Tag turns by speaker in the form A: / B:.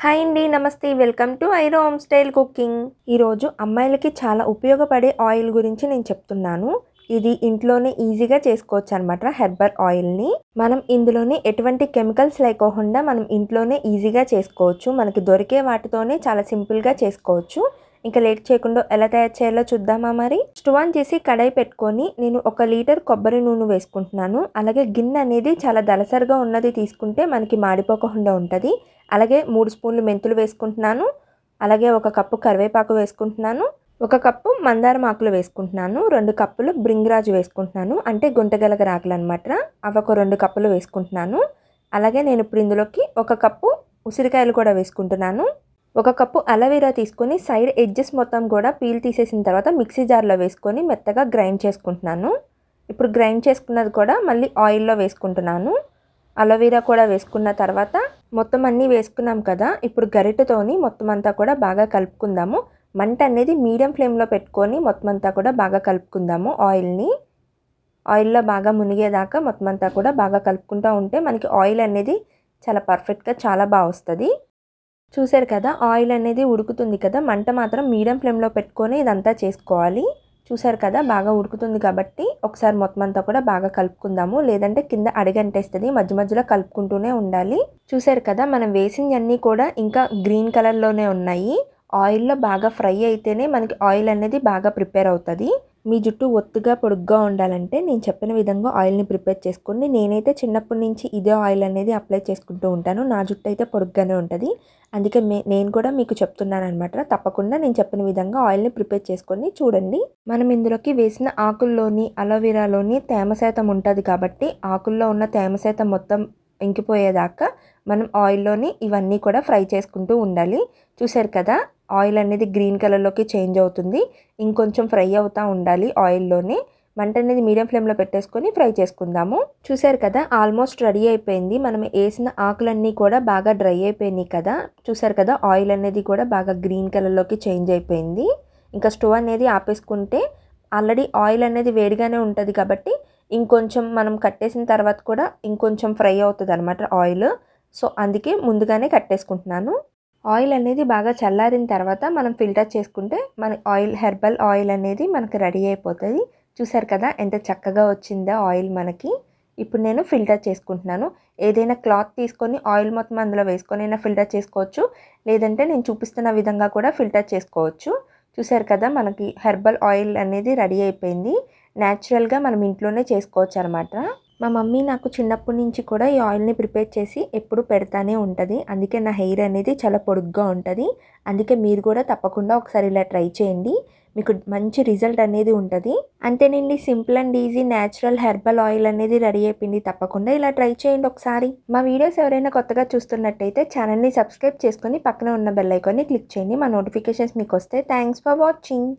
A: Hi అండి. నమస్తే. Welcome to ఐరో హోమ్ స్టైల్ కుకింగ్. ఈరోజు అమ్మాయిలకి చాలా ఉపయోగపడే ఆయిల్ గురించి నేను చెప్తున్నాను. ఇది ఇంట్లోనే ఈజీగా చేసుకోవచ్చు అనమాట. హెర్బల్ ఆయిల్ని మనం ఇందులోనే ఎటువంటి కెమికల్స్ లేకోకుండా మనం ఇంట్లోనే ఈజీగా చేసుకోవచ్చు. మనకి దొరికే వాటితోనే చాలా సింపుల్గా చేసుకోవచ్చు. ఇంకా లేట్ చేయకుండా ఎలా తయారు చేయాలో చూద్దామా మరి. స్టవ్ ఆన్ చేసి కడాయి పెట్టుకొని నేను 1 లీటర్ కొబ్బరి నూనె వేసుకుంటున్నాను. అలాగే గిన్నె అనేది చాలా దలసరిగా ఉన్నది తీసుకుంటే మనకి మాడిపోకుండా ఉంటుంది. అలాగే 3 స్పూన్లు మెంతులు వేసుకుంటున్నాను. అలాగే 1 కప్పు కరివేపాకు వేసుకుంటున్నాను. 1 కప్పు మందారం ఆకులు వేసుకుంటున్నాను. 2 కప్పులు బ్రింగ్రాజు వేసుకుంటున్నాను. అంటే గుంటగలగరాకులు అనమాట. అవి ఒక 2 కప్పులు వేసుకుంటున్నాను. అలాగే నేను ఇప్పుడు ఇందులోకి 1 కప్పు ఉసిరికాయలు కూడా వేసుకుంటున్నాను. 1 కప్పు అలోవెరా తీసుకొని సైడ్ ఎడ్జెస్ మొత్తం కూడా పీల్ తీసేసిన తర్వాత మిక్సీ జార్లో వేసుకొని మెత్తగా గ్రైండ్ చేసుకుంటున్నాను. ఇప్పుడు గ్రైండ్ చేసుకున్నది కూడా మళ్ళీ ఆయిల్లో వేసుకుంటున్నాను. అలోవెరా కూడా వేసుకున్న తర్వాత మొత్తం అన్నీ వేసుకున్నాం కదా. ఇప్పుడు గరిటెతోని మొత్తం అంతా కూడా బాగా కలుపుకుందాము. మంట అనేది మీడియం ఫ్లేమ్లో పెట్టుకొని మొత్తం అంతా కూడా బాగా కలుపుకుందాము. ఆయిల్లో బాగా మునిగేదాకా మొత్తం అంతా కూడా బాగా కలుపుకుంటూ ఉంటే మనకి ఆయిల్ అనేది చాలా పర్ఫెక్ట్గా చాలా బాగా వస్తుంది. చూసారు కదా, ఆయిల్ అనేది ఉడుకుతుంది కదా. మంట మాత్రం మీడియం ఫ్లేమ్లో పెట్టుకొని ఇదంతా చేసుకోవాలి. చూసారు కదా, బాగా ఉడుకుతుంది కాబట్టి ఒకసారి మొత్తం అంతా కూడా బాగా కలుపుకుందాము. లేదంటే కింద అడుగంటేస్తుంది. మధ్య మధ్యలో కలుపుకుంటూనే ఉండాలి. చూసారు కదా, మనం వేసినవన్నీ కూడా ఇంకా గ్రీన్ కలర్లోనే ఉన్నాయి. ఆయిల్లో బాగా ఫ్రై అయితేనే మనకి ఆయిల్ అనేది బాగా ప్రిపేర్ అవుతుంది. మీ జుట్టు ఒత్తుగా పొడుగ్గా ఉండాలంటే నేను చెప్పిన విధంగా ఆయిల్ని ప్రిపేర్ చేసుకోండి. నేనైతే చిన్నప్పటి నుంచి ఇదే ఆయిల్ అనేది అప్లై చేసుకుంటూ ఉంటాను. నా జుట్టు అయితే పొడుగ్గానే ఉంటుంది. అందుకే నేను కూడా మీకు చెప్తున్నాను అనమాట. తప్పకుండా నేను చెప్పిన విధంగా ఆయిల్ని ప్రిపేర్ చేసుకొని చూడండి. మనం ఇందులోకి వేసిన ఆకుల్లోని అలోవెరాలోని తేమ శాతం ఉంటుంది కాబట్టి ఆకుల్లో ఉన్న తేమ శాతం మొత్తం ఇంకిపోయేదాకా మనం ఆయిల్లోని ఇవన్నీ కూడా ఫ్రై చేసుకుంటూ ఉండాలి. చూసారు కదా, ఆయిల్ అనేది గ్రీన్ కలర్లోకి చేంజ్ అవుతుంది. ఇంకొంచెం ఫ్రై అవుతూ ఉండాలి ఆయిల్లోనే. మంట అనేది మీడియం ఫ్లేమ్లో పెట్టేసుకొని ఫ్రై చేసుకుందాము. చూసారు కదా, ఆల్మోస్ట్ రెడీ అయిపోయింది. మనం వేసిన ఆకులన్నీ కూడా బాగా డ్రై అయిపోయినాయి కదా. చూసారు కదా, ఆయిల్ అనేది కూడా బాగా గ్రీన్ కలర్లోకి చేంజ్ అయిపోయింది. ఇంకా స్టవ్ అనేది ఆపేసుకుంటే ఆల్రెడీ ఆయిల్ అనేది వేడిగానే ఉంటుంది కాబట్టి ఇంకొంచెం మనం కట్టేసిన తర్వాత కూడా ఇంకొంచెం ఫ్రై అవుతుంది అనమాట ఆయిల్. సో అందుకే ముందుగానే కట్టేసుకుంటున్నాను. ఆయిల్ అనేది బాగా చల్లారిన తర్వాత మనం ఫిల్టర్ చేసుకుంటే మన హెర్బల్ ఆయిల్ అనేది మనకి రెడీ అయిపోతుంది. చూసారు కదా ఎంత చక్కగా వచ్చిందో ఆయిల్ మనకి. ఇప్పుడు నేను ఫిల్టర్ చేసుకుంటున్నాను. ఏదైనా క్లాత్ తీసుకొని ఆయిల్ మొత్తం అందులో వేసుకొని అయినా ఫిల్టర్ చేసుకోవచ్చు. లేదంటే నేను చూపిస్తున్న విధంగా కూడా ఫిల్టర్ చేసుకోవచ్చు. చూసారు కదా, మనకి హెర్బల్ ఆయిల్ అనేది రెడీ అయిపోయింది. న్యాచురల్గా మనం ఇంట్లోనే చేసుకోవచ్చు అనమాట. మా మమ్మీ నాకు చిన్నప్పటి నుంచి కూడా ఈ ఆయిల్ని ప్రిపేర్ చేసి ఎప్పుడు పెడతానే ఉంటుంది. అందుకే నా హెయిర్ అనేది చాలా పొడుగ్గా ఉంటుంది. అందుకే మీరు కూడా తప్పకుండా ఒకసారి ఇలా ట్రై చేయండి. మీకు మంచి రిజల్ట్ అనేది ఉంటుంది. అంతేనండి, simple and easy natural herbal oil అనేది రెడీ అయిపోయింది. తప్పకుండా ఇలా ట్రై చేయండి ఒకసారి. మా వీడియోస్ ఎవరైనా కొత్తగా చూస్తున్నట్టయితే ఛానల్ని సబ్స్క్రైబ్ చేసుకొని పక్కన ఉన్న బెల్ ఐకాన్ని క్లిక్ చేయండి. మా నోటిఫికేషన్స్ మీకు వస్తాయి. Thanks for watching.